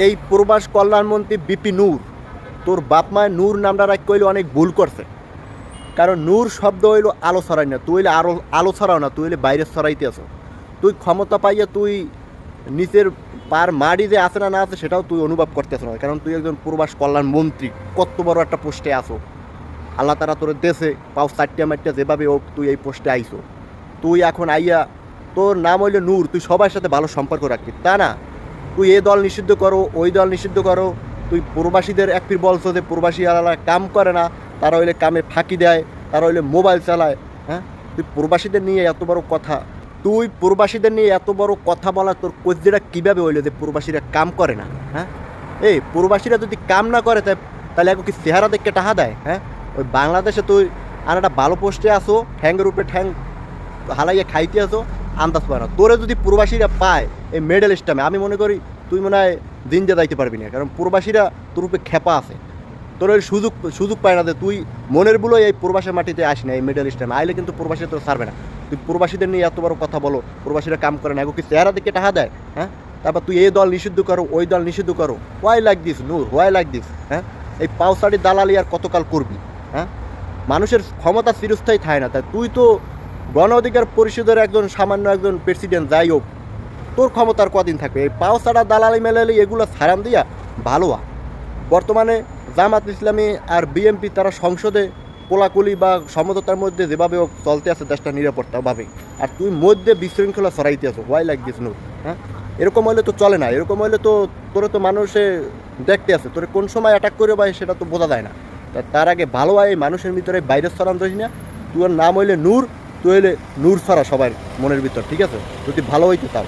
এই প্রবাস কল্যাণমন্ত্রী বিপি নূর, তোর বাপ মায়ের নূর নামটা রাখ কইলে অনেক ভুল করছে। কারণ নূর শব্দ হইলো আলো ছড়াই না, তুই হইলে আলো ছড়াও না, তুই হইলে বাইরে ছড়াইতে আসো। তুই ক্ষমতা পাইয়া তুই নিচের পার মাটি যে আছে না আছে সেটাও তুই অনুভব করতেছ না, কারণ তুই একজন প্রবাস কল্যাণ মন্ত্রী, কত বড় একটা পোস্টে আসো। আল্লাহ তারা তোর দেশে পাও চারটিয়া মারটিয়া যেভাবে হোক তুই এই পোস্টে আইসো। তুই এখন আইয়া তোর নাম হইলো নূর, তুই সবার সাথে ভালো সম্পর্ক রাখবি তা না। তুই এ দল নিষিদ্ধ করো, ওই দল নিষিদ্ধ করো। তুই প্রবাসীদের এক ফির বলছো যে প্রবাসী আলাদা কাম করে না, তারা হইলে কামে ফাঁকি দেয়, তারা হইলে মোবাইল চালায়। হ্যাঁ, তুই প্রবাসীদের নিয়ে এত বড় কথা, তুই প্রবাসীদের নিয়ে এত বড় কথা বলা তোর কোচটা কীভাবে হইলো যে প্রবাসীরা কাম করে না? হ্যাঁ, এই প্রবাসীরা যদি কাম না করে তাহলে এখন কি চেহারা দেখে টাহা দেয়? হ্যাঁ, ওই বাংলাদেশে তুই আর একটা ভালো পোস্টে আসো, ঠ্যাংয়ের উপরে ঠ্যাং হালাইয়া খাইতে আসো, আন্দাজ পায় না। তোরে যদি প্রবাসীরা পায় এই মেডেল স্টামে, আমি মনে করি তুই মনে হয় দিন যে যাইতে পারবি না, কারণ প্রবাসীরা তোর উপরে খেপা আছে। তোর ওই সুযোগ পায় না যে তুই মনের বলো এই প্রবাসের মাটিতে আসি না এই মিডল ইস্টার্নে আইলে কিন্তু প্রবাসীরা তোর ছাড়বে না। তুই প্রবাসীদের নিয়ে এত বড় কথা বলো, প্রবাসীরা কাম করে না, এগো কি চেহারা দিকে টাকা দেয়? হ্যাঁ, তারপর তুই এই দল নিষিদ্ধ করো, ওই দল নিষিদ্ধ করো। Why like this Noor, why like this? হ্যাঁ, এই পাউসারি দালালি আর কতকাল করবি? হ্যাঁ, মানুষের ক্ষমতা চিরস্থায়ী থাকে না। তাই তুই তো গণ অধিকার পরিষদের একজন সামান্য একজন প্রেসিডেন্ট, যাই হোক তোর ক্ষমতার কদিন থাকবে? এই পাউসারা দালালি মেলালি এগুলো ছাড়ান দিয়া ভালো। বর্তমানে জামাত ইসলামী আর বিএনপি তারা সংসদে কোলাকুলি বা সমঝোতার মধ্যে যেভাবে হোক চলতে আছে দেশটা নিরাপত্তাভাবে, আর তুই মধ্যে বিশৃঙ্খলা ছড়াইতে আছো। হোয়াই লাইক দিস নূর? হ্যাঁ, এরকম হলে তো চলে না। এরকম হলে তো তোরে তো মানুষে দেখতে আছে, তোরে কোন সময় অ্যাটাক করে ভাই সেটা তো বোঝা যায় না। তার আগে ভালো হয় মানুষের ভিতরে বাইরে ছড়ান দিস না। তোর নাম হইলে নূর, তুই হইলে নূর ছড়া সবার মনের ভিতর, ঠিক আছে? যদি ভালো হইতে চাও।